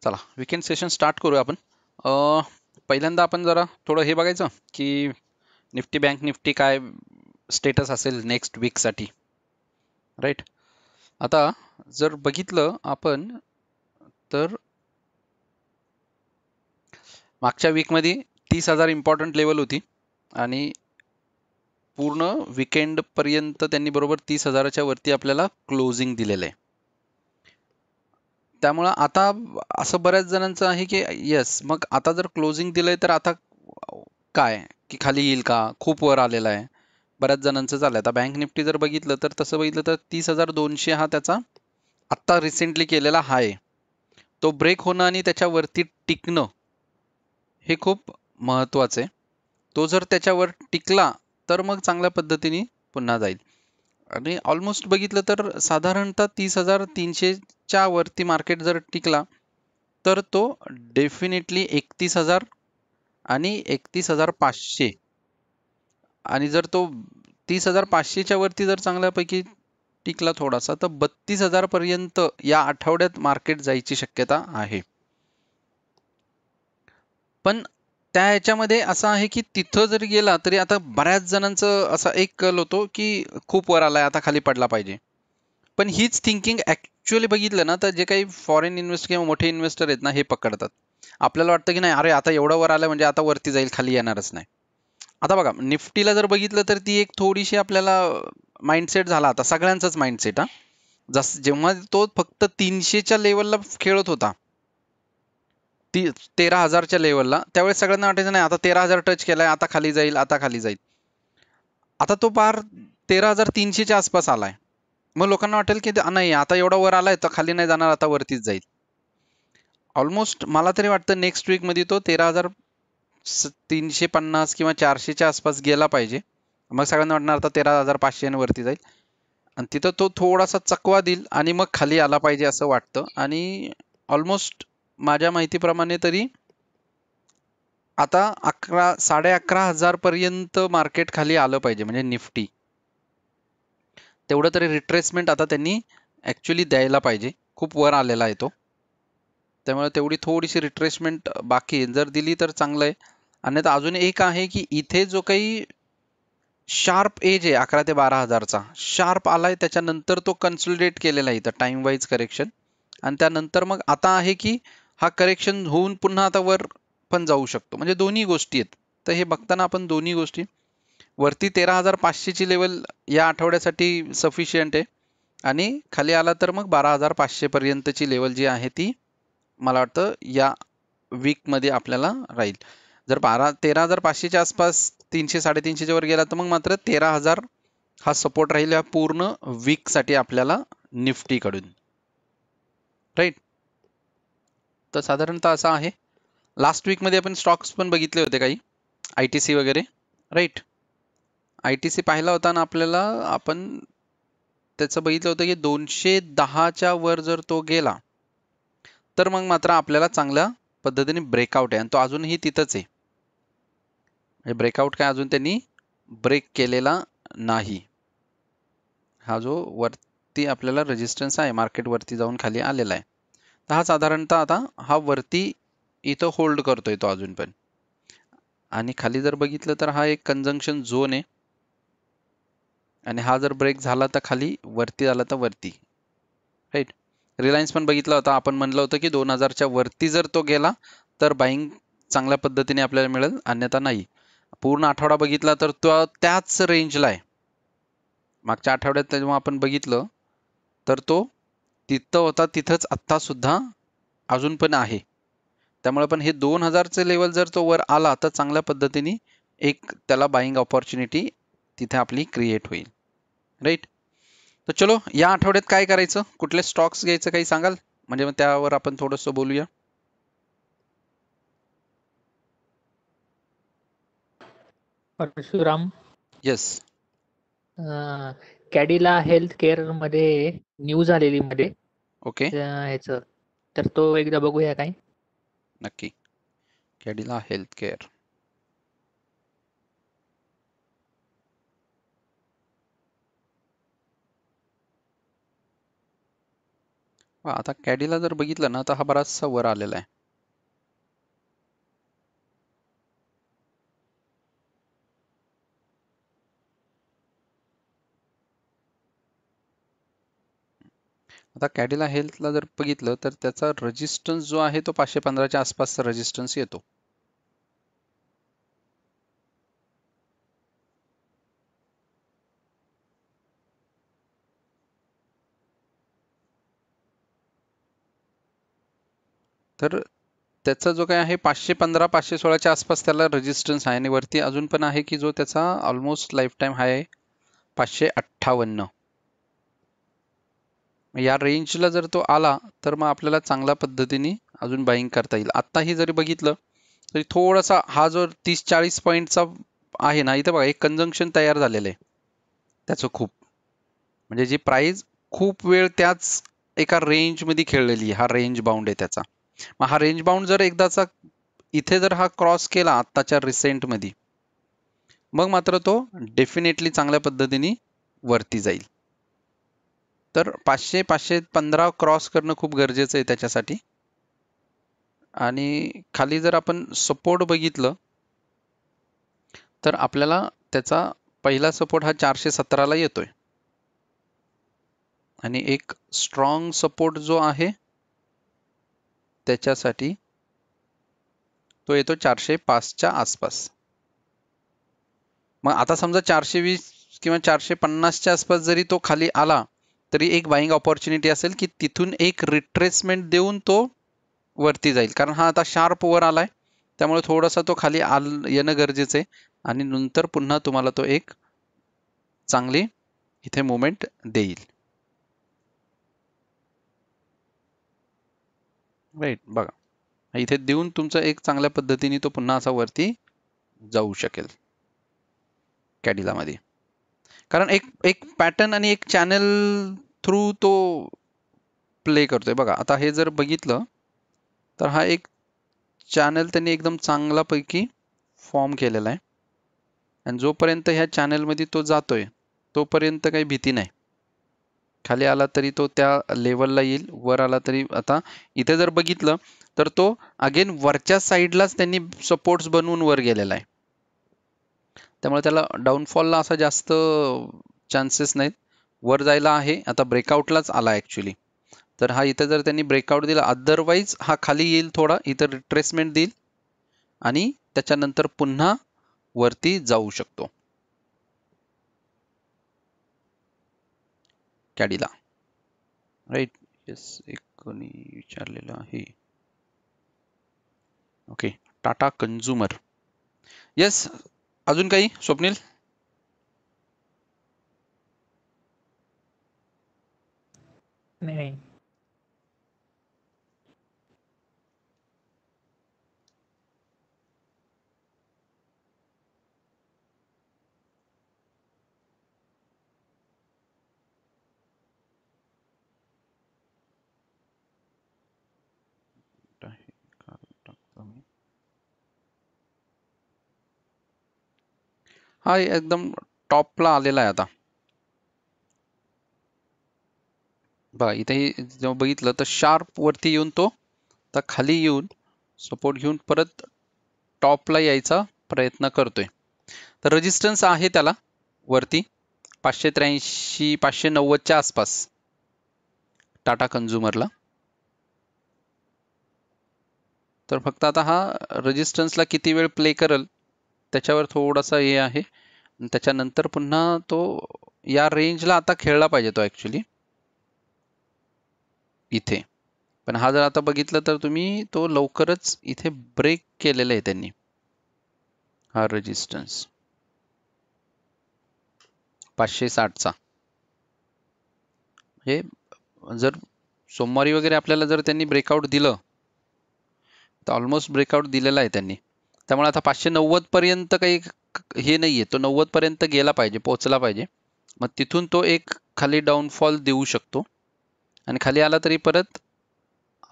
चला weekend session start करूया आपण. पहिल्यांदा आपण जरा थोडं हे बघायचं की निफ्टी बँक निफ्टी काय स्टेटस असेल नेक्स्ट वीकसाठी, राईट. आता जर बघितलं आपण तर मागच्या वीकमध्ये 30,000 इम्पॉर्टंट लेवल होती आणि पूर्ण वीकेंड पर्यंत त्यांनी बरोबर 30,000च्या वरती आपल्याला क्लोजिंग दिलेलं आहे. त्यामुळं आता असं बऱ्याच जणांचं आहे की येस, मग आता जर क्लोजिंग दिलंय तर आता काय की खाली येईल का, खूप वर आलेला आहे, बऱ्याच जणांचं चाललंय. आता बँक निफ्टी जर बघितलं तर तसं बघितलं तर 30,200 हा त्याचा आत्ता रिसेंटली केलेला हाय, तो ब्रेक होणं आणि त्याच्यावरती टिकणं हे खूप महत्वाचं आहे. तो जर त्याच्यावर टिकला तर मग चांगल्या पद्धतीने पुन्हा जाईल. आणि ऑलमोस्ट बघितलं तर साधारणतः 30,300च्या वरती मार्केट जर टिकला तर तो डेफिनेटली 31,000 आणि 31,500, आणि जर तो 30,500च्या वरती जर चांगल्यापैकी टिकला थोडासा तर 32,000 पर्यंत या आठवड्यात मार्केट जायची शक्यता आहे. पण त्या ह्याच्यामध्ये असं आहे की तिथं जरी गेला तरी आता बऱ्याच जणांचं असा एक कल होतो की खूप वर आलाय आता खाली पडला पाहिजे. पण हीच थिंकिंग ऍक्च्युअली बघितलं ना तर जे काही फॉरेन इन्व्हेस्टर किंवा मोठे इन्व्हेस्टर आहेत ना हे पकडतात. आपल्याला वाटतं की नाही अरे आता एवढं वर आलं म्हणजे आता वरती जाईल, खाली येणारच नाही. आता बघा निफ्टीला जर बघितलं तर ती एक थोडीशी आपल्याला माइंडसेट झाला, आता सगळ्यांचाच माइंडसेट. हा जेव्हा तो फक्त 300च्या लेवलला खेळत होता, 13,000च्या लेवलला, त्यावेळेस सगळ्यांना वाटायचं नाही आता 13,000 टच केलाय, आता खाली जाईल, आता खाली जाईल. आता तो पार 13,300च्या आसपास आलाय. मग लोकांना वाटेल की नाही आता एवढा वर आलाय तर खाली नाही जाणार, आता वरतीच जाईल. ऑलमोस्ट मला तरी वाटतं नेक्स्ट वीक मध्ये तो 13,350 किंवा 400च्या आसपास गेला पाहिजे. मग सगळ्यांना वाटणार आता 13,500 वरती जाईल आणि तिथं तो थोडासा चकवा देईल आणि मग खाली आला पाहिजे असं वाटतं. आणि ऑलमोस्ट माझ्या माहितीप्रमाणे तरी आता 11,500 पर्यंत मार्केट खाली आलं पाहिजे, म्हणजे निफ्टी तेवढं तरी रिट्रेसमेंट आता त्यांनी ऍक्च्युली द्यायला पाहिजे. खूप वर आलेला आहे तो, त्यामुळे तेवढी थोडीशी रिट्रेसमेंट बाकी आहे, जर दिली तर चांगलं आहे. आणि अजून एक आहे की इथे जो काही शार्प एज आहे 11,000 ते 12,000चा शार्प आलाय, त्याच्यानंतर तो कन्सोलिडेट केलेला आहे इथं टाइम वाईज करेक्शन, आणि त्यानंतर मग आता आहे की हा करेक्शन होऊन पुन्हा आता वर पण जाऊ शकतो. म्हणजे दोन्ही गोष्टी आहेत. तर हे बघताना आपण दोन्ही गोष्टी, वरती 13,500ची लेवल या आठवड्यासाठी सफिशियंट आहे आणि खाली आला तर मग 12,500 पर्यंतची लेवल जी आहे ती मला वाटतं या वीक मध्ये आपल्याला राहील. जर 13,500च्या आसपास 300-350च्या वर गेला तर मग मात्र 13,000 हा सपोर्ट राहील या पूर्ण वीक साठी आपल्याला निफ्टी कडून, राईट. तर साधारणतः असं आहे. लास्ट वीक मध्ये आपण स्टॉक्स पण बघितले होते काही आयटीसी वगैरे, राईट. आयटीसी पाहिला होता ना आपल्याला, आपण त्याचं बघितलं होतं की 210च्या वर जर तो गेला तर मग मात्र आपल्याला चांगल्या पद्धतीने ब्रेकआउट आहे, आणि तो अजूनही तिथंच आहे. ब्रेकआउट काय अजून त्यांनी ब्रेक केलेला नाही. हा जो वरती आपल्याला रेजिस्टन्स आहे मार्केट वरती जाऊन खाली आलेला आहे, तर हा साधारणतः आता हा वरती इथं होल्ड करतोय तो अजून पण. आणि खाली जर बघितलं तर हा एक कंजंक्शन झोन आहे, आणि हा जर ब्रेक झाला तर खाली, वरती आला तर वरती, राईट. रिलायन्स पण बघितला होता, आपण म्हणलं होतं की 2,000च्या वरती जर तो गेला तर बाईंग चांगल्या पद्धतीने आपल्याला मिळेल, अन्यथा नाही. पूर्ण आठवडा बघितला तर तो त्याच रेंजला आहे. मागच्या आठवड्यात जेव्हा आपण बघितलं तर तो तिथं होता, तिथंच आत्ता सुद्धा अजून पण आहे. त्यामुळे पण हे 2,000चे लेवल जर तो वर आला तर चांगल्या पद्धतीने एक त्याला बाईंग ऑपॉर्च्युनिटी तिथे आपली क्रिएट होईल, राईट. तर चलो या आठवड्यात काय करायचं, कुठले स्टॉक्स घ्यायचं काही सांगाल, म्हणजे मग त्यावर आपण थोडंसं बोलूया. Parshuram, yes. Cadila Health Care मध्ये न्यूज आलेली मध्ये ओके, ह्याचं, तर तो एकदा बघूया काय. नक्की. कॅडिला हेल्थ केअर, आता कॅडीला जर बघितलं ना तर हा बराचसा वर आलेला आहे. आता कॅडीला हेल्थला जर बघितलं तर त्याचा रेजिस्टन्स जो आहे तो 515च्या आसपासचा रेजिस्टन्स येतो. तर त्याचा जो काय आहे 515 516च्या आसपास त्याला रेजिस्टन्स आहे आणि वरती अजून पण आहे की जो त्याचा ऑलमोस्ट लाईफ टाईम हाय आहे 558. या रेंजला जर तो आला तर मग आपल्याला चांगल्या पद्धतीने अजून बाईंग करता येईल. आत्ताही जरी बघितलं तरी थोडासा हा जो 30-40 पॉईंटचा आहे ना, इथं बघा एक कंजंक्शन तयार झालेलं आहे त्याचं खूप, म्हणजे जी प्राइस खूप वेळ त्याच एका रेंजमध्ये खेळलेली आहे. हा रेंज बाउंड आहे त्याचा. मग हा रेंज बाउंड जर एकदाचा इथे जर हा क्रॉस केला आत्ताच्या रिसेंटमध्ये, मग मात्र तो डेफिनेटली चांगल्या पद्धतीने वरती जाईल. तर 500-515 क्रॉस करणं खूप गरजेचं आहे त्याच्यासाठी. आणि खाली जर आपण सपोर्ट बघितलं तर आपल्याला त्याचा पहिला सपोर्ट हा 417ला येतोय आणि एक स्ट्रॉंग सपोर्ट जो आहे त्याच्यासाठी तो येतो 405च्या आसपास. मग आता समजा 420 किंवा 450च्या आसपास जरी तो खाली आला तरी एक बाईंग ऑपॉर्च्युनिटी असेल की तिथून एक रिट्रेसमेंट देऊन तो वरती जाईल, कारण हा आता शार्प वर आलाय त्यामुळे थोडासा तो खाली येणं गरजेचं आहे आणि नंतर पुन्हा तुम्हाला तो एक चांगली इथे मुवमेंट देईल. राईट, बघा इथे देऊन तुमचा एक चांगल्या पद्धतीने तो पुन्हा असा वरती जाऊ शकेल कॅडिला मध्ये, कारण एक एक पॅटर्न आणि एक चॅनल थ्रू तो प्ले करतोय. बघा आता हे जर बघितलं तर हा एक चॅनल त्यांनी एकदम चांगला पैकी फॉर्म केलेला आहे आणि जोपर्यंत ह्या चॅनल मध्ये तो जातोय तोपर्यंत काही भीती नाही. खाली आला तरी तो त्या लेवलला येईल, वर आला तरी. आता इथे जर बघितलं तर तो अगेन वरच्या साईडलाच त्यांनी सपोर्ट्स बनवून वर गेलेला आहे, त्यामुळे त्याला डाऊनफॉलला असा जास्त चान्सेस नाहीत. वर जायला आहे, आता ब्रेकआउटलाच आला ॲक्च्युली. तर हा इथं जर त्यांनी ब्रेकआउट दिला, अदरवाईज हा खाली येईल, थोडा इथं रिट्रेसमेंट देईल आणि त्याच्यानंतर पुन्हा वरती जाऊ शकतो कॅडीला. राईट, येस, एक कोणी विचारलेलं आहे. Okay, Tata consumer. येस, अजून काही स्वप्नील? नाही. हा एकदम टॉपला आलेला आहे आता. बघा इथेही जेव्हा बघितलं तर शार्प वरती येऊन तो तर खाली येऊन सपोर्ट घेऊन परत टॉपला यायचा प्रयत्न करतोय. तर रेजिस्टन्स आहे त्याला वरती 583 590च्या आसपास टाटा कन्झ्युमरला. तर फक्त आता हा रेजिस्टन्सला किती वेळ प्ले करेल त्याच्यावर थोडासा हे आहे. त्याच्यानंतर पुन्हा तो या रेंजला आता खेळला पाहिजे तो ॲक्च्युली इथे. पण हा जर आता बघितलं तर तुम्ही तो लवकरच इथे ब्रेक केलेला आहे त्यांनी हा रेजिस्टन्स 560चा. हे जर सोमवारी वगैरे आपल्याला जर त्यांनी ब्रेकआउट दिलं तर ऑलमोस्ट ब्रेकआउट दिलेला आहे त्यांनी, त्यामुळे आता 590 पर्यंत काही हे नाहीये, तो 90 पर्यंत गेला पाहिजे, पोहोचला पाहिजे. मग तिथून तो एक खाली डाऊनफॉल देऊ शकतो आणि खाली आला तरी परत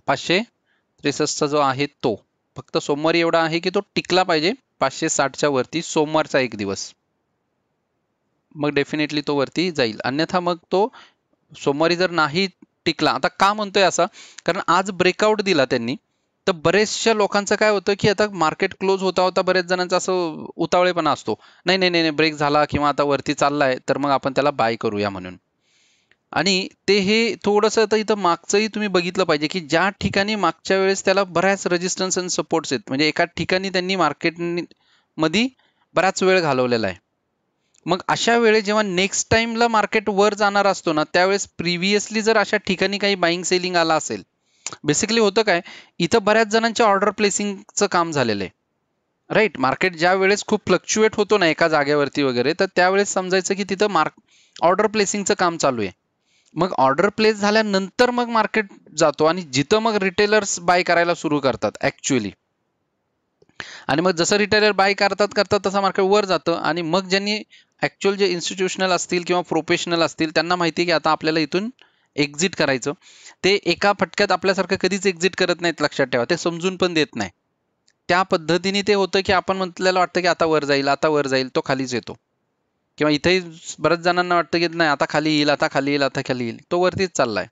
563चा जो आहे तो फक्त सोमवारी एवढा आहे की तो टिकला पाहिजे 560च्या वरती सोमवारचा एक दिवस, मग डेफिनेटली तो वरती जाईल. अन्यथा मग तो सोमवारी जर नाही टिकला. आता का म्हणतोय असं, कारण आज ब्रेकआउट दिला त्यांनी, तर बरेचशा लोकांचं काय होतं की आता मार्केट क्लोज होता होता बरेच जणांचा असं उतावळेपणा असतो, नाही नाही नाही ब्रेक झाला किंवा आता वरती चाललाय तर मग आपण त्याला बाय करूया म्हणून. आणि ते हे थोडंसं आता इथं मागचंही तुम्ही बघितलं पाहिजे की ज्या ठिकाणी मागच्या वेळेस त्याला बऱ्याच रेजिस्टन्स आणि सपोर्ट्स आहेत, म्हणजे एका ठिकाणी त्यांनी मार्केट मध्ये बराच वेळ घालवलेला आहे. मग अशा वेळेस जेव्हा नेक्स्ट टाइमला मार्केट वर जाणार असतो ना, त्यावेळेस प्रिव्हियसली जर अशा ठिकाणी काही बाईंग सेलिंग आला असेल, बेसिकली होतं काय, इथं बऱ्याच जणांच्या ऑर्डर प्लेसिंगचं काम झालेलं आहे. राईट, मार्केट ज्या वेळेस खूप फ्लक्च्युएट होतो ना एका जागेवरती वगैरे, तर त्यावेळेस समजायचं की तिथं ऑर्डर प्लेसिंगचं काम चालू आहे. मग ऑर्डर प्लेस झाल्यानंतर मग मार्केट जातो आणि जिथं मग रिटेलर्स बाय करायला सुरू करतात ऍक्च्युअली. आणि मग जसं रिटेलर बाय करतात तसं मार्केट वर जातं आणि मग ज्यांनी ऍक्च्युअल जे इन्स्टिट्यूशनल असतील किंवा प्रोफेशनल असतील त्यांना माहिती आहे की आता आपल्याला इथून एक्झिट करायचं, ते एका फटक्यात आपल्यासारखं कधीच एक्झिट करत नाहीत, लक्षात ठेवा. ते समजून पण देत नाही. त्या पद्धतीने ते होतं की आपण म्हटल्याला वाटतं की आता वर जाईल, आता वर जाईल, तो खालीच येतो. किंवा इथेही बऱ्याच जणांना वाटतं की नाही आता खाली येईल, आता खाली येईल, आता खाली येईल, तो वरतीच चाललाय.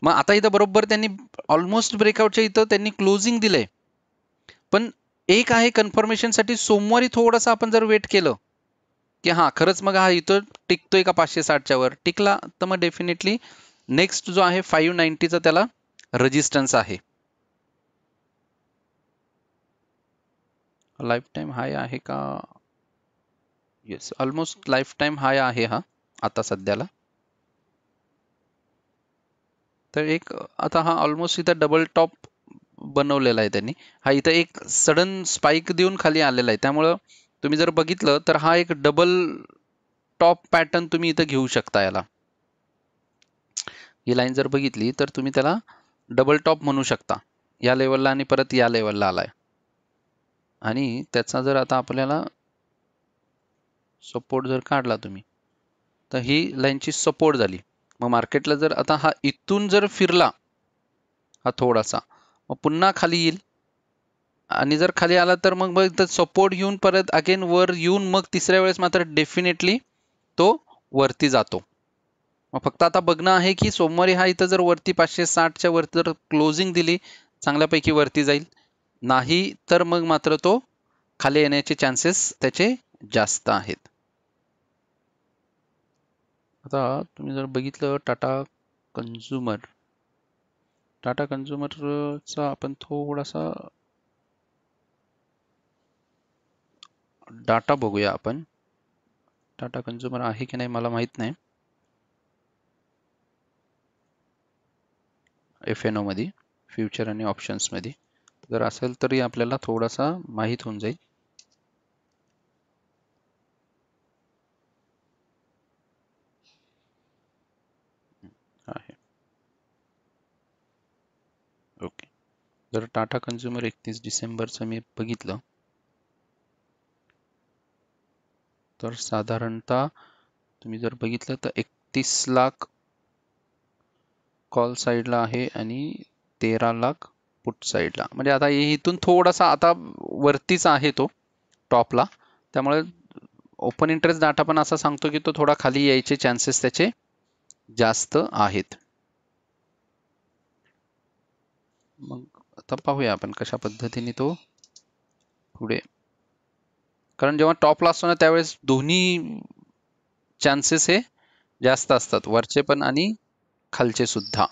मग आता इथं बरोबर त्यांनी ऑलमोस्ट ब्रेकआउटच्या इथं त्यांनी क्लोजिंग दिलंय. पण एक आहे कन्फर्मेशनसाठी, सोमवारी थोडंसं आपण जर वेट केलं की हा खरंच मग हा इथं टिकतोय का 560च्या वर टिकला, तर मग डेफिनेटली नेक्स्ट जो आहे 590चा त्याला रेजिस्टन्स आहे. लाईफ टाइम हाय आहे का? येस, ऑलमोस्ट लाईफ टाइम हाय आहे हा आता सध्याला. तर एक आता हा ऑलमोस्ट इथं डबल टॉप बनवलेला आहे त्यांनी. हा इथं एक सडन स्पाइक देऊन खाली आलेला आहे, त्यामुळं तुम्ही जर बघितलं तर हा एक डबल टॉप पॅटर्न तुम्ही इथं घेऊ शकता. याला ही लाईन जर बघितली तर तुम्ही त्याला डबल टॉप म्हणू शकता, या लेवलला आणि परत या लेवलला आलाय. आणि त्याचा जर आता आपल्याला सपोर्ट जर काढला तुम्ही, तर ही लाईनची सपोर्ट झाली. मग मार्केटला जर आता हा इथून जर फिरला हा थोडासा, मग पुन्हा खाली येईल आणि जर खाली आला तर मग सपोर्ट घेऊन परत अगेन वर येऊन मग तिसऱ्या वेळेस मात्र डेफिनेटली तो वरती जातो. मग फक्त आता बघणं आहे की सोमवारी हा इथं जर वरती 560च्या वरती जर क्लोजिंग दिली, चांगल्यापैकी वरती जाईल, नाही तर मग मात्र तो खाली येण्याचे चान्सेस त्याचे जास्त आहेत. आता तुम्ही जर बघितलं टाटा कन्झ्युमरचा आपण थोडासा डाटा बघूया. आपण टाटा कन्झ्युमर आहे की नाही मला माहित नाही. FNO मध्ये फ्युचर आणि ऑप्शन्स मध्ये जर असेल तरी आपल्याला थोडासा माहित होऊन जाईल. आहे ओके. जर टाटा कन्झ्युमर 31 डिसेंबरचं मी बघितलं तर साधारणतः तुम्ही जर बघितलं तर 31 लाख कॉल साईडला आहे आणि 13 लाख पुट साईडला. म्हणजे आता इथून थोडासा आता वरतीच आहे तो टॉपला, त्यामुळे ओपन इंटरेस्ट डाटा पण असा सांगतो की तो थोडा खाली यायचे चान्सेस त्याचे जास्त आहेत. मग आता पाहूया आपण कशा पद्धतीने तो पुढे, कारण जेव्हा टॉपला असतो ना त्यावेळेस दोन्ही चान्सेस हे जास्त असतात, वरचे पण आणि खालचे सुद्धा.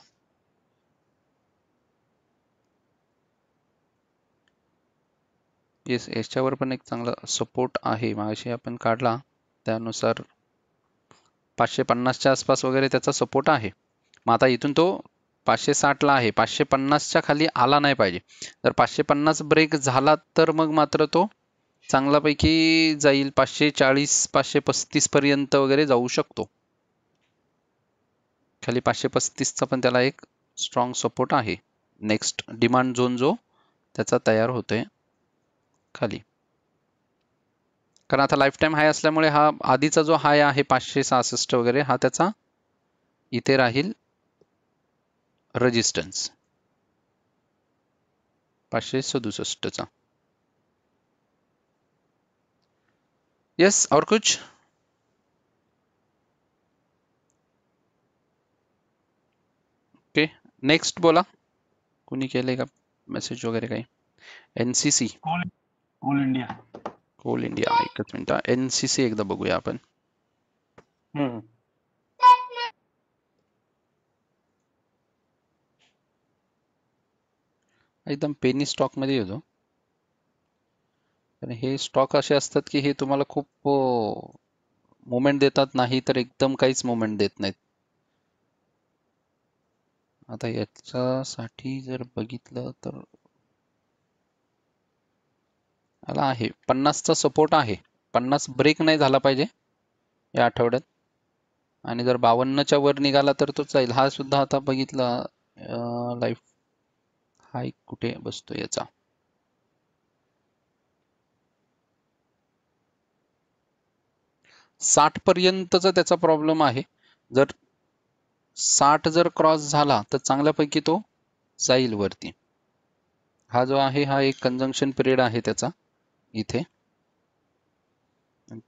येस, याच्यावर पण एक चांगला सपोर्ट आहे, मागाशी आपण काढला त्यानुसार 550च्या आसपास वगैरे त्याचा सपोर्ट आहे. मग आता इथून तो 560ला आहे, 550च्या खाली आला नाही पाहिजे. जर 550 ब्रेक झाला तर मग मात्र तो चांगल्यापैकी जाईल, 540 535 पर्यंत वगैरे जाऊ शकतो. खाली 535चा पण त्याला एक स्ट्रॉंग सपोर्ट आहे. नेक्स्ट डिमांड झोन जो त्याचा तयार होतोय खाली, कारण आता लाईफ टाइम हाय असल्यामुळे हा आधीचा जो हाय आहे 566 वगैरे हा त्याचा इथे राहील रेजिस्टन्स 567चा. यस, और कुछ? नेक्स्ट बोला, कुणी केलंय का मेसेज वगैरे काही? NCC, Coal India. Coal India. एकच मिनिट, एनसीसी एकदा बघूया आपण. एकदम पेनी स्टॉक मध्ये येतो. आणि हे स्टॉक असे असतात की हे तुम्हाला खूप मुवमेंट देतात, नाही तर एकदम काहीच मुवमेंट देत नाहीत. आता याच्यासाठी जर बघितलं तर याला आहे 50चा सपोर्ट आहे. 50 ब्रेक नाही झाला पाहिजे या आठवड्यात. आणि जर 52च्या वर निघाला तर तो जाईल. हा सुद्धा आता बघितला लाईफ हाय कुठे बसतो याचा. साठ पर्यंतचा त्याचा प्रॉब्लेम आहे. जर 60 जर क्रॉस झाला तर चांगल्यापैकी तो जाईल वरती. हा जो आहे हा एक कंजंक्शन पिरियड आहे त्याचा इथे.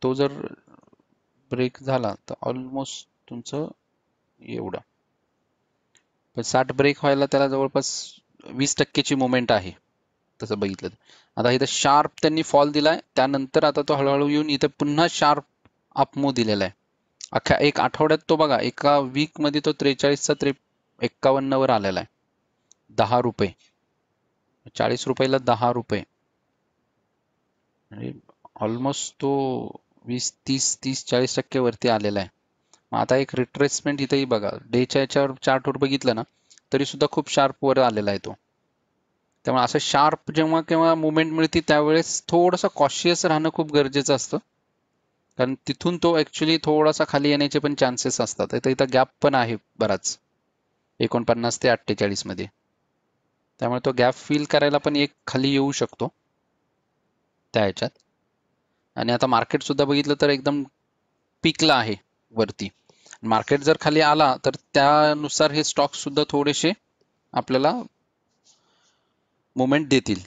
तो जर ब्रेक झाला तर ऑलमोस्ट तुमचं एवढं. पण 60 ब्रेक व्हायला त्याला जवळपास 20%ची मुवमेंट आहे तसं बघितलं. आता इथं शार्प त्यांनी फॉल दिलाय, त्यानंतर आता तो हळूहळू येऊन इथे पुन्हा शार्प अपमूव दिलेला आहे. अख्ख्या एक आठवड्यात तो बघा एका वीक मध्ये तो 43चा 51 वर आलेला आहे. 10 रुपये, 40 रुपयाला 10 रुपये, ऑलमोस्ट तो 20-30-40% वरती आलेला आहे. मग आता एक रिट्रेसमेंट इथेही बघा, डेच्या याच्यावर चार्टवर बघितलं ना तरी सुद्धा खूप शार्प वर आलेला आहे तो. त्यामुळे असं शार्प जेव्हा केव्हा मुवमेंट मिळते त्यावेळेस थोडंसं कॉशियस राहणं खूप गरजेचं असतं. कारण तिथून तो ऍक्च्युली थोडासा खाली येण्याचे पण चान्सेस असतात. इथं गॅप पण आहे बराच 49 ते 48 मध्ये. त्यामुळे तो गॅप फिल करायला पण एक खाली येऊ शकतो त्या ह्याच्यात. आणि आता मार्केट सुद्धा बघितलं तर एकदम पीकला आहे वरती. मार्केट जर खाली आला तर त्यानुसार हे स्टॉक सुद्धा थोडेसे आपल्याला मुवमेंट देतील.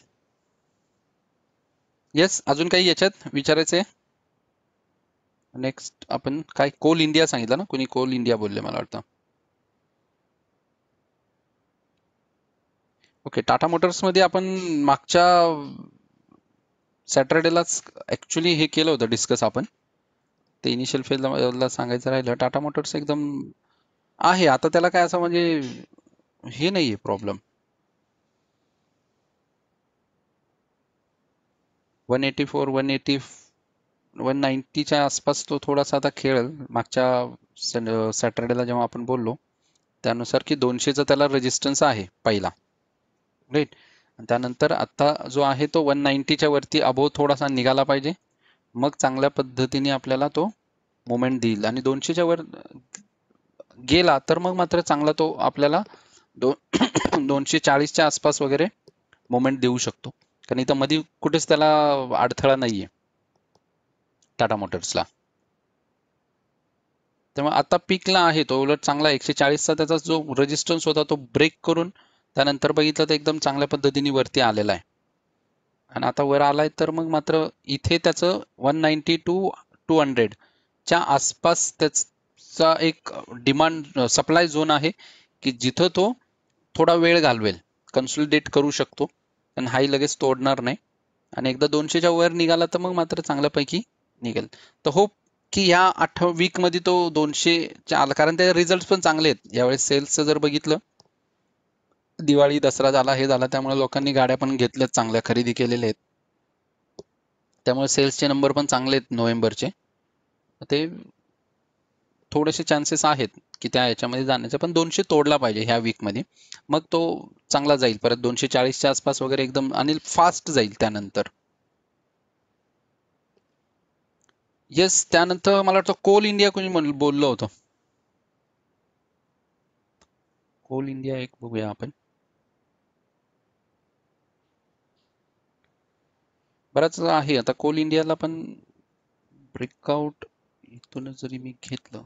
येस, अजून काही याच्यात विचारायचंय? नेक्स्ट आपण काय कोल इंडिया सांगितलं ना, कोणी कोल इंडिया बोलले मला वाटतं. ओके, टाटा मोटर्स मध्ये आपण मागच्या सॅटरडेलाच ऍक्च्युली हे केलं होतं डिस्कस आपण. ते इनिशियल फेजला सांगायचं राहिलं. टाटा मोटर्स एकदम आहे आता, त्याला काय असं म्हणजे हे नाहीये प्रॉब्लेम. 184 180 190च्या आसपास तो थोडासा आता खेळेल. मागच्या सॅटरडेला जेव्हा आपण बोललो त्यानुसार की 200चा त्याला रेजिस्टन्स आहे पहिला, राईट. त्यानंतर आता जो आहे तो 190च्या वरती अबोव थोडासा निघाला पाहिजे, मग चांगल्या पद्धतीने आपल्याला तो मुवमेंट देईल. आणि 200च्या वर गेला तर मग मात्र चांगला तो आपल्याला 240च्या आसपास वगैरे मुवमेंट देऊ शकतो. कारण इथं मध्ये कुठेच त्याला अडथळा नाहीये टाटा मोटर्सला. त्यामुळे आता पीकला आहे तो, उलट चांगला 140चा त्याचा जो रेजिस्टन्स होता तो ब्रेक करून त्यानंतर बघितलं तर एकदम चांगल्या पद्धतीने वरती आलेला आहे. आणि आता वर आलाय तर मग मात्र इथे त्याचं 190 to 200 च्या आसपास त्याचा एक डिमांड सप्लाय झोन आहे की जिथं तो थोडा वेळ घालवेल, कन्सोलिडेट करू शकतो. आणि हाई लगेच तोडणार नाही. आणि एकदा 200च्या वर निघाला तर मग मात्र चांगल्यापैकी निघेल. तर होप की या वीक मध्ये तो 200च्या आला, कारण त्याचे रिझल्ट पण चांगले आहेत यावेळेस. सेल्सचं जर बघितलं, दिवाळी दसरा झाला, हे झाला, त्यामुळे लोकांनी गाड्या पण घेतल्यात, चांगल्या खरेदी केलेल्या आहेत. त्यामुळे सेल्सचे नंबर पण चांगले आहेत नोव्हेंबरचे. ते थोडेसे चान्सेस आहेत की त्या याच्यामध्ये जाण्याचे, पण 200 तोडला पाहिजे ह्या वीक मध्ये, मग तो चांगला जाईल परत 240च्या आसपास वगैरे एकदम, आणि फास्ट जाईल त्यानंतर. येस, त्यानंतर मला वाटतं कोल इंडिया कोणी बोललो होतं. कोल इंडिया एक बघूया आपण. बराच आहे आता कोल इंडियाला पण ब्रेकआउट इथूनच जरी मी घेतलं,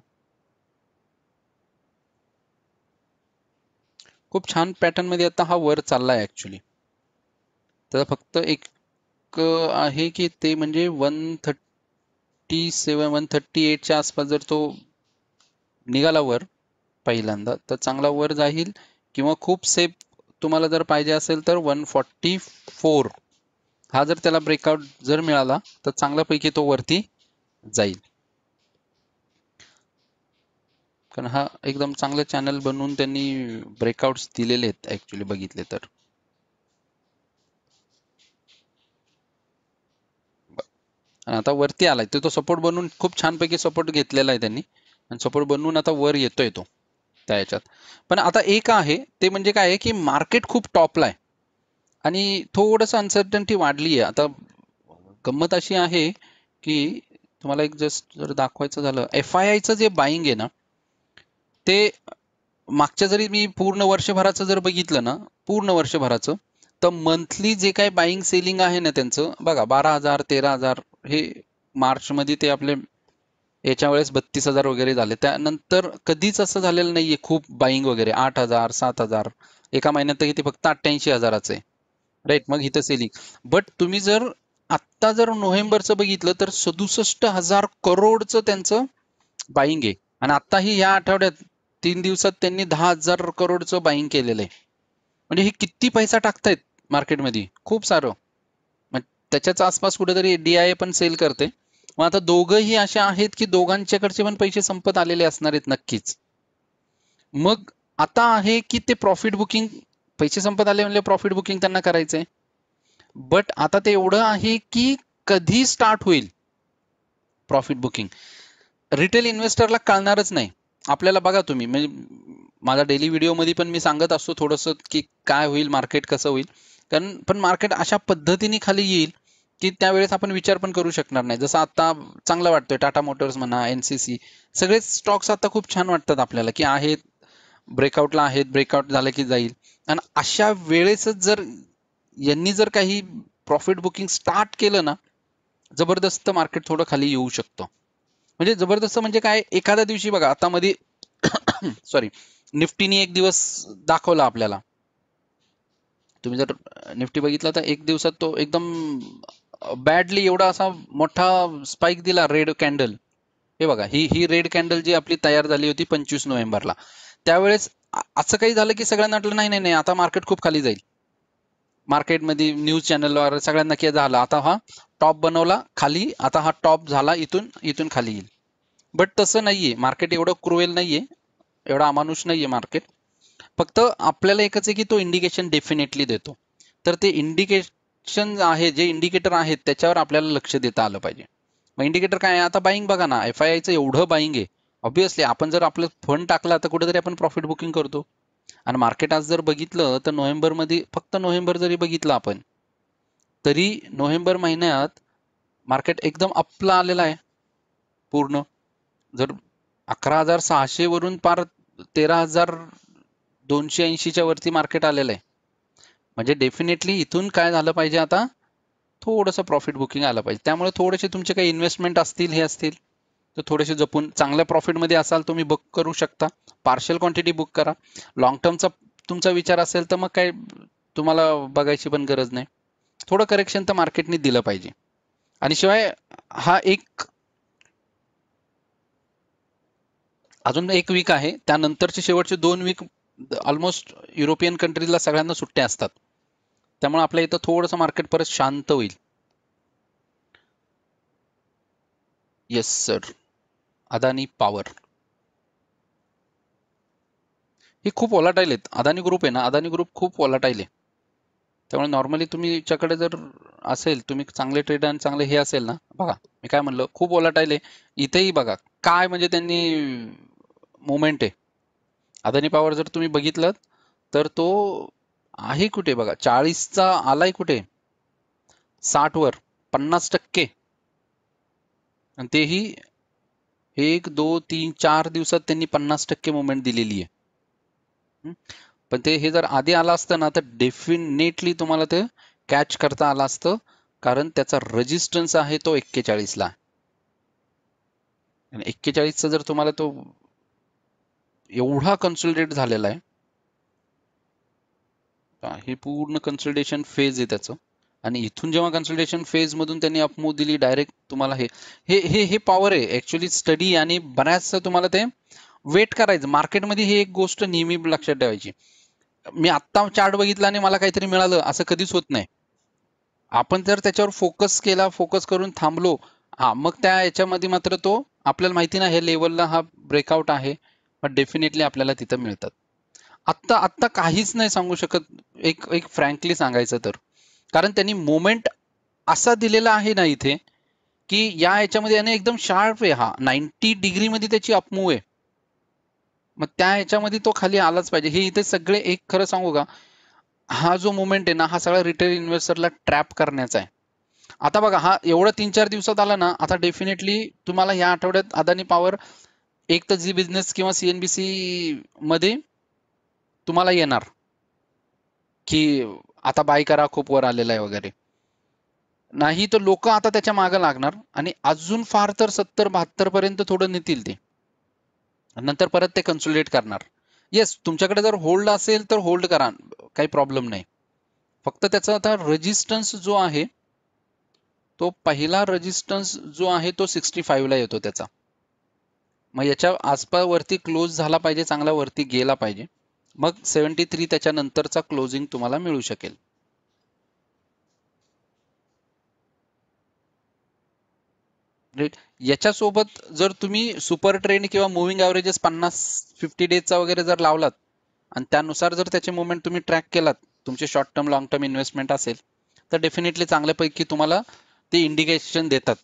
खूप छान पॅटर्न मध्ये आता हा वर चाललाय ऍक्च्युली. त्याचा फक्त एक आहे की ते म्हणजे 137 138च्या आसपास जर तो निघाला वर पहिल्यांदा तर चांगला वर जाईल, किंवा खूप सेफ तुम्हाला जर पाहिजे असेल तर 144 हा जर त्याला ब्रेकआउट जर मिळाला तर चांगल्यापैकी तो वरती जाईल, कारण हा एकदम चांगलं चॅनल बनवून त्यांनी ब्रेकआउट्स दिलेले आहेत ऍक्च्युली बघितले तर. आणि आता वरती आलाय तो सपोर्ट बनवून खूप छानपैकी सपोर्ट घेतलेला आहे त्यांनी आणि सपोर्ट बनवून आता वर येतोय तो त्या ह्याच्यात. पण आता एक आहे ते म्हणजे काय आहे की मार्केट खूप टॉपला आहे आणि थोडंसं अनसर्टन्टी वाढली आहे. आता गंमत अशी आहे की तुम्हाला एक जस्ट जर दाखवायचं झालं, FIIचं जे बाईंग आहे ना ते मागच्या जरी मी पूर्ण वर्षभराचं जर बघितलं ना, पूर्ण वर्षभराचं, तर मंथली जे काही बाईंग सेलिंग आहे ना त्यांचं बघा 12,000 13,000 हे मार्च मध्ये ते आपले याच्या वेळेस 32,000 वगैरे झाले. त्यानंतर कधीच असं झालेलं नाहीये खूप बाईंग वगैरे 8,000 7,000. एका महिन्यात तर इथे फक्त 88,000च आहे, राईट. मग इथं सेलिंग. बट तुम्ही जर आत्ता जर नोव्हेंबरचं बघितलं तर 67,000 करोडचं त्यांचं बाईंग आहे. आणि आत्ताही या आठवड्यात 3 दिवसात त्यांनी 10,000 करोडचं बाईंग केलेलं आहे. म्हणजे हे किती पैसा टाकतायत मार्केटमध्ये, खूप सारं. मग त्याच्याच आसपास कुठेतरी DIA पण सेल करते. मग आता दोघंही असे आहेत की दोघांच्याकडचे पण पैसे संपत आलेले असणार आहेत नक्कीच. मग आता आहे की ते प्रॉफिट बुकिंग, पैसे संपत आले म्हणजे प्रॉफिट बुकिंग त्यांना करायचंय. बट आता ते एवढं आहे की कधी स्टार्ट होईल प्रॉफिट बुकिंग रिटेल इन्व्हेस्टरला कळणारच नाही. आपल्याला बघा तुम्ही, म्हणजे माझा डेली व्हिडिओमध्ये पण मी सांगत असतो थोडंसं की काय होईल, मार्केट कसं होईल. कारण पण मार्केट अशा पद्धतीने खाली येईल की त्यावेळेस आपण विचार पण करू शकणार नाही. जसं आता चांगलं वाटतंय टाटा मोटर्स म्हणा, NCC, सगळेच स्टॉक्स आता खूप छान वाटतात आपल्याला की आहेत, ब्रेकआउटला आहेत, ब्रेकआउट झालं की जाईल. आणि अशा वेळेसच जर यांनी जर काही प्रॉफिट बुकिंग स्टार्ट केलं ना, जबरदस्त मार्केट थोडं खाली येऊ शकतं. म्हणजे जबरदस्त म्हणजे काय, एखाद्या दिवशी बघा आता मध्ये सॉरी निफ्टीने एक दिवस दाखवला आपल्याला. तुम्ही जर निफ्टी बघितला तर एक दिवसात तो एकदम बॅडली एवढा असा मोठा स्पाइक दिला, रेड कॅन्डल. हे बघा, ही ही रेड कॅन्डल जी आपली तयार झाली होती 25 नोव्हेंबरला, त्यावेळेस असं काही झालं की सगळ्यांना वाटलं नाही नाही नाही आता मार्केट खूप खाली जाईल. मार्केटमध्ये न्यूज चॅनलवर सगळ्यांना की झालं आता हा टॉप बनवला खाली, आता हा टॉप झाला, इथून इथून खाली येईल. बट तसं नाहीये, मार्केट एवढं क्रुएल नाहीये, एवढा अमानुष नाहीये मार्केट. फक्त आपल्याला एकच आहे की तो इंडिकेशन डेफिनेटली देतो. तर ते इंडिकेशन आहे, जे इंडिकेटर आहेत त्याच्यावर आपल्याला लक्ष देता आलं पाहिजे. मग इंडिकेटर काय आहे, आता बाईंग बघा ना, FIIचं एवढं बाईंग आहे. ऑब्व्हियसली आपण जर आपलं फंड टाकला तर कुठेतरी आपण प्रॉफिट बुकिंग करतो. आणि मार्केट आज जर बघितलं तर नोव्हेंबरमध्ये, फक्त नोव्हेंबर जरी बघितलं आपण, तरी नोव्हेंबर महिन्यात मार्केट एकदम अपला आलेला आहे पूर्ण. जर 11,600 वरून पार 13,280च्या वरती मार्केट आलेलं आहे. म्हणजे डेफिनेटली इथून काय झालं पाहिजे, आता थोडंसं प्रॉफिट बुकिंग आलं पाहिजे. त्यामुळे थोडेसे तुमचे काही इन्व्हेस्टमेंट असतील, हे असतील तर थोडेसे जपून, चांगल्या प्रॉफिटमध्ये असाल तुम्ही बुक करू शकता. पार्शियल क्वांटिटी बुक करा. लॉंग टर्मचा तुमचा विचार असेल तर मग काय तुम्हाला बघायची पण गरज नाही. थोडं करेक्शन तर मार्केटने दिलं पाहिजे. आणि शिवाय हा एक अजून एक वीक आहे, त्यानंतरचे शेवटचे 2 वीक ऑलमोस्ट युरोपियन कंट्रीजला सगळ्यांना सुट्ट्या असतात. त्यामुळे आपल्या इथं थोडंसं मार्केट परत शांत होईल. Yes sir. अदानी पॉवर हे खूप वॉलाटाईल आहेत. अदानी ग्रुप आहे ना, अदानी ग्रुप खूप वॉलाटाईल आहे. त्यामुळे नॉर्मली तुमच्याकडे जर असेल, तुम्ही चांगले ट्रेडर आणि चांगले हे असेल ना, बघा मी काय म्हणलं, खूप वॉलाटाईल आहे. इथेही बघा काय म्हणजे त्यांनी मुवमेंट आहे. अदानी पॉवर जर तुम्ही बघितलं तर तो आहे कुठे बघा, 40चा आलाय कुठे, 60 वर, 50%. आणि तेही 1 2 3 4 दिवसात त्यांनी 50% मुवमेंट दिलेली आहे. पण ते हे जर आधी आलं असतं ना तर डेफिनेटली तुम्हाला ते कॅच करता आलं असतं, कारण त्याचा रेजिस्टन्स आहे तो 41ला. आणि 41चा जर तुम्हाला तो एवढा कन्सोलिडेट झालेला आहे, हे पूर्ण कन्सोलिडेशन फेज आहे त्याचं. आणि इथून जेव्हा कन्सल्टेशन फेज मधून त्यांनी अपमूव दिली डायरेक्ट, तुम्हाला हे हे हे हे पॉवर आहे ऍक्च्युली. स्टडी आणि बऱ्याचसं तुम्हाला ते वेट करायचं मार्केटमध्ये, ही एक गोष्ट नेहमी लक्षात ठेवायची. मी आत्ता चार्ट बघितला आणि मला काहीतरी मिळालं असं कधीच होत नाही. आपण जर त्याच्यावर फोकस केला, फोकस करून थांबलो, हा मग त्या याच्यामध्ये मात्र तो आपल्याला माहिती ना हे लेवलला हा ब्रेकआउट आहे, पण डेफिनेटली आपल्याला तिथं मिळतात. आत्ता आत्ता काहीच नाही सांगू शकत, एक एक फ्रँकली सांगायचं तर. कारण त्यांनी मोमेंट असा दिलेला आहे ना इथे, की या याच्यामध्ये याने एकदम शार्प आहे, हा 90 डिग्री मध्ये त्याची अपमूव आहे. मग त्या ह्याच्यामध्ये तो खाली आलाच पाहिजे. हे इथे सगळे एक खरं सांगू का, हा जो मोमेंट आहे ना हा सगळा रिटेल इन्व्हेस्टरला ट्रॅप करण्याचा आहे. आता बघा हा एवढं 3-4 दिवसात आला ना, आता डेफिनेटली तुम्हाला या आठवड्यात अदानी पॉवर एक तर झी बिझनेस किंवा सीएनबीसी मध्ये तुम्हाला येणार की आता बाय करा, खूप वर आलेला आहे वगैरे. नाही तर लोक आता त्याच्या मागे लागणार आणि अजून फार तर 70-72 पर्यंत थोडं नेतील ते, नंतर परत ते कन्सोलिडेट करणार. येस, तुमच्याकडे जर होल्ड असेल तर होल्ड करा, काही प्रॉब्लेम नाही. फक्त त्याचा आता रेजिस्टन्स जो आहे, तो पहिला रेजिस्टन्स जो आहे तो 65 ला येतो त्याचा. मग याच्या आसपास वरती क्लोज झाला पाहिजे, चांगला वरती गेला पाहिजे, मग 73 त्याच्यानंतरचा क्लोजिंग तुम्हाला मिळू शकेल. राईट. याच्यासोबत जर तुम्ही सुपर ट्रेंड किंवा मुव्हिंग ॲव्हरेजेस 50 डेजचा वगैरे जर लावलात आणि त्यानुसार जर त्याचे मुवमेंट तुम्ही ट्रॅक केलात, तुमचे short term long term investment असेल तर डेफिनेटली चांगल्यापैकी तुम्हाला ते इंडिकेशन देतात,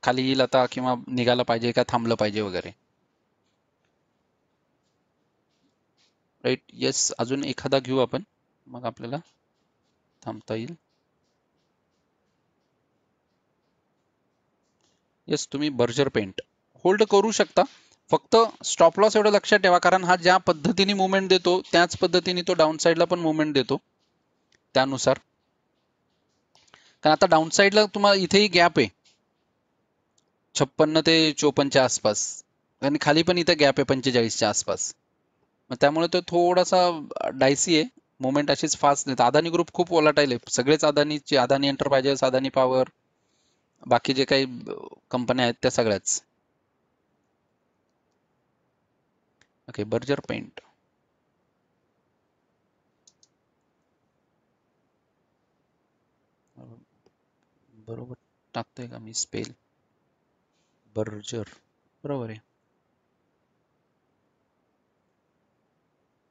खाली येईल आता किंवा निघालं पाहिजे का थांबलं पाहिजे वगैरे. राईट. येस, अजून एखादा घेऊ आपण, मग आपल्याला थांबता येईल. येस, तुम्ही बर्जर पेंट होल्ड करू शकता. फक्त स्टॉप लॉस एवढं लक्षात ठेवा, कारण हा ज्या पद्धतीने मुवमेंट देतो त्याच पद्धतीने तो डाऊन साईडला पण मुवमेंट देतो त्यानुसार. कारण आता डाऊन साईडला तुम्हाला इथेही गॅप आहे 56 ते 54च्या आसपास, आणि खाली पण इथे गॅप आहे 45च्या आसपास. मग त्यामुळे तो थोडासा डायसी आहे. मुवमेंट अशीच फास्ट देत. अदानी ग्रुप खूप वॉलाटाईल आहे, सगळेच अदानीचे, अदानी एंटरप्राइजेस, अदानी पॉवर, बाकी जे काही कंपन्या आहेत त्या सगळ्याच. Okay, Berger Paint. बरोबर टाकतोय का मी स्पेल? बर्जर बरोबर आहे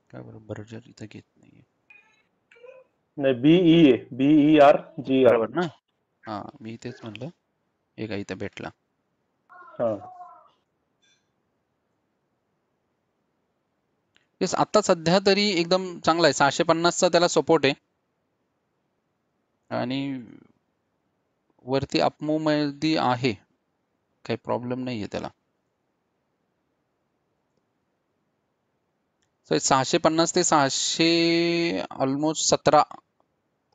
का? बरं, बर्जर इथं घेत नाहीये. नाही, BER बरोबर ना? हा, मी तेच म्हणलं, हे का इथं भेटला. हा. येस, आता सध्या तरी एकदम चांगला आहे. 650चा त्याला सपोर्ट आहे आणि वरती अपमूव मध्ये आहे, काही प्रॉब्लेम नाहीये त्याला. 650 ते 600 ऑलमोस्ट 17,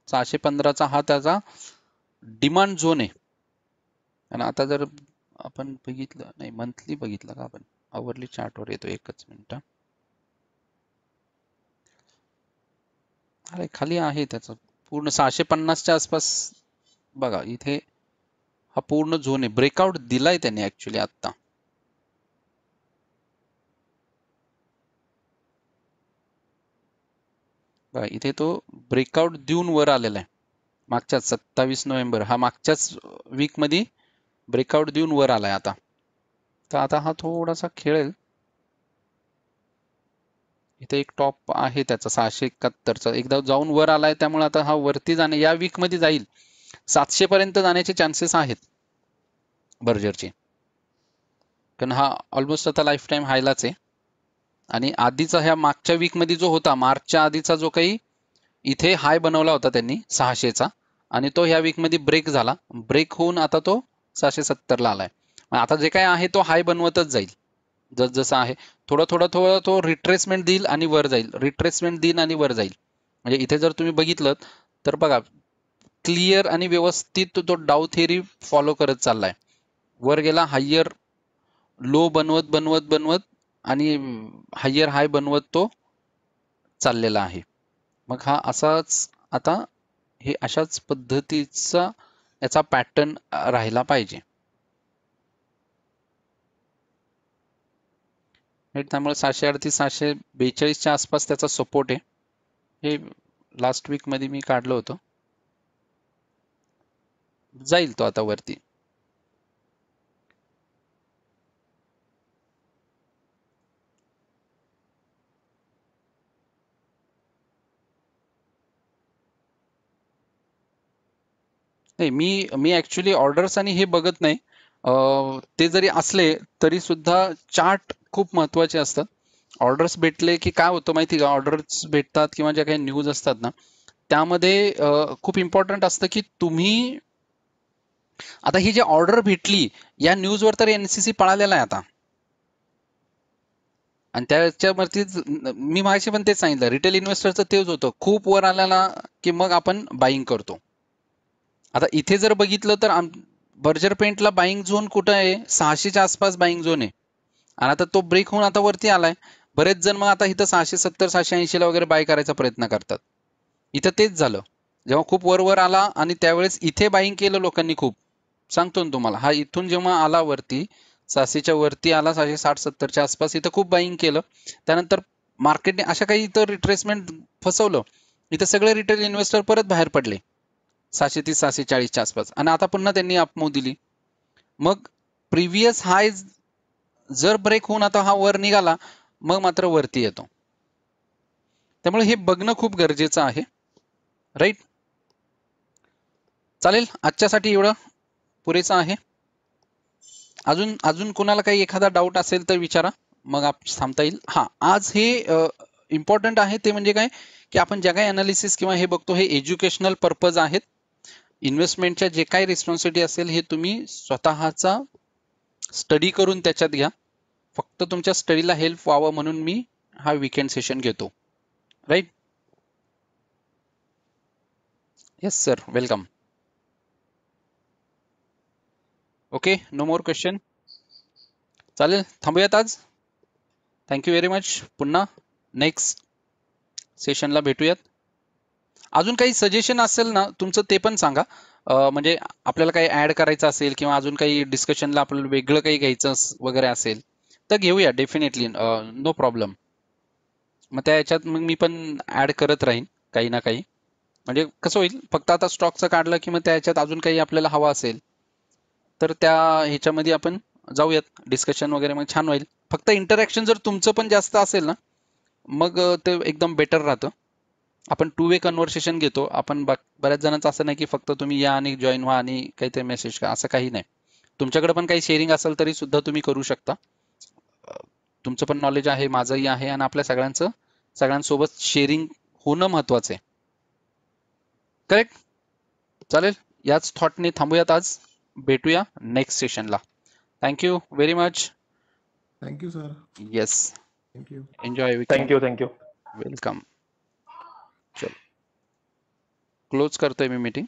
615चा हा त्याचा डिमांड झोन आहे. आणि आता जर आपण बघितलं, नाही मंथली बघितलं का आपण, आवरली चार्टवर येतो, एकच मिनिट. अरे खाली आहे त्याचं पूर्ण 650च्या आसपास. बघा इथे हा पूर्ण झोन आहे, ब्रेकआउट दिलाय त्याने ऍक्च्युली आता. बघा इथे तो ब्रेकआउट देऊन वर आलेला आहे. मागच्याच 27 नोव्हेंबर, हा मागच्याच वीक मध्ये ब्रेकआउट देऊन वर आलाय आता. तर आता हा थोडासा खेळेल. इथे एक टॉप आहे त्याचा 671चा, एकदा जाऊन वर आलाय, त्यामुळे आता हा वरती जाणे, या वीक मध्ये जाईल, 700 पर्यंत जाण्याचे चान्सेस आहेत बर्जरचे. कारण हा ऑलमोस्ट आता लाईफ टाईम हायलाच आहे. आणि आधीचा ह्या मागच्या वीक मध्ये जो होता, मार्चच्या आधीचा जो काही इथे हाय बनवला होता त्यांनी 600चा, आणि तो ह्या वीक मध्ये ब्रेक झाला, ब्रेक होऊन आता तो 670 ला आलाय. आता जे काय आहे तो हाय बनवतच जाईल जसं आहे. थोडं थोडं थोडं तो रिट्रेसमेंट देईल आणि वर जाईल, रिट्रेसमेंट देईल आणि वर जाईल. म्हणजे इथे जर तुम्ही बघितलं तर बघा, क्लिअर आणि व्यवस्थित तो डाऊ थेरी फॉलो करत चाललाय. वर गेला, हायर लो बनवत बनवत बनवत आणि हायर हाय बनवत तो चाललेला आहे. मग हा असाच आता, हे अशाच पद्धतीचा याचा पॅटर्न राहिला पाहिजे. त्यामुळे 738 742च्या आसपास त्याचा सपोर्ट आहे. हे लास्ट वीक मध्ये मी काढलं होतं. जाईल तो आता वरती. नाही, मी ऍक्च्युली ऑर्डर्स आणि हे बघत नाही. ते जरी असले तरी सुद्धा चार्ट खूप महत्वाचे असतात. ऑर्डर्स भेटले की काय होतं माहिती का, ऑर्डर्स भेटतात किंवा ज्या काही न्यूज असतात ना, त्यामध्ये खूप इम्पॉर्टंट असतं की तुम्ही आता ही जी ऑर्डर भेटली या न्यूजवर तर एनसीसी पळालेला आहे आता, आणि त्याच्यावरतीच मी मागाशी पण तेच सांगितलं, रिटेल इन्व्हेस्टरचं तेच होतं, खूप वर आल्याला की मग आपण बाईंग करतो. आता इथे जर बघितलं तर बर्जर पेंटला बाईंग झोन कुठं आहे, 600च्या आसपास बाईंग झोन आहे, आणि आता तो ब्रेक होऊन आता वरती आलाय. बरेच जण मग आता इथं 670 680 ला वगैरे बाय करायचा प्रयत्न करतात. इथं तेच झालं, जेव्हा खूप वर आला आणि त्यावेळेस इथे बाईंग केलं लोकांनी खूप. सांगतो ना तुम्हाला, हा इथून जेव्हा आला वरती 600च्या वरती आला, 660-70च्या आसपास, इथं खूप बाईंग केलं. त्यानंतर मार्केटने अशा काही इतर रिट्रेसमेंट फसवलं, इथं सगळे रिटेल इन्व्हेस्टर परत बाहेर पडले 630 640च्या आसपास, आणि आता पुन्हा त्यांनी अपमूव दिली. मग प्रिव्हियस हाय जर ब्रेक होऊन आता हा वर निघाला, मग मात्र वरती येतो. त्यामुळे हे बघणं खूप गरजेचं आहे, राईट. चालेल, आजच्यासाठी एवढं पुरेसं आहे. अजून अजून कोणाला काही एखादा डाऊट असेल तर विचारा, मग थांबता येईल. हा, आज हे इम्पॉर्टंट आहे ते म्हणजे काय, की आपण ज्या काही अनालिसिस किंवा हे बघतो हे एज्युकेशनल पर्पज आहेत. इन्व्हेस्टमेंटच्या जे काही रिस्पॉन्सिबिलिटी असेल हे तुम्ही स्वतःचा स्टडी करून त्याच्यात घ्या. फक्त तुमच्या स्टडीला हेल्प व्हावं म्हणून मी हा वीकेंड सेशन घेतो, right. Yes sir, welcome. Okay, no more question. चालेल, थांबूयात आज. Thank you very much. पुन्हा नेक्स्ट सेशनला भेटूयात. अजून काही सजेशन असेल ना तुमचं ते पण सांगा. म्हणजे आपल्याला काही ऍड करायचं असेल किंवा अजून काही डिस्कशनला आपल्याला वेगळं काही घ्यायचं वगैरे असेल तर घेऊया, डेफिनेटली, नो प्रॉब्लेम. मग त्या ह्याच्यात मग मी पण ऍड करत राहीन काही ना काही. म्हणजे कसं होईल, फक्त आता स्टॉकचं काढलं की मग त्या ह्याच्यात अजून काही आपल्याला हवा असेल तर त्या ह्याच्यामध्ये आपण जाऊयात, डिस्कशन वगैरे, मग छान होईल. फक्त इंटरॅक्शन जर तुमचं पण जास्त असेल ना, मग ते एकदम बेटर राहतं. आपण 2 वे कन्व्हर्सेशन घेतो आपण. बऱ्याच जणांचं असं नाही की फक्त तुम्ही या आणि जॉईन व्हा आणि काहीतरी मेसेज करा, असं काही नाही. तुमच्याकडे पण काही शेअरिंग असेल तरी सुद्धा तुम्ही करू शकता. तुमचं पण नॉलेज आहे, माझंही आहे, आणि आपल्या सगळ्यांसोबत शेअरिंग होणं महत्वाचं आहे, करेक्ट. चालेल, याच थॉटने थांबूयात आज. भेटूया नेक्स्ट सेशनला. Thank you very much. Thank you sir. Yes, thank you. Enjoy weekend. Thank you. Welcome. चलो, क्लोज करतोय मी मीटिंग.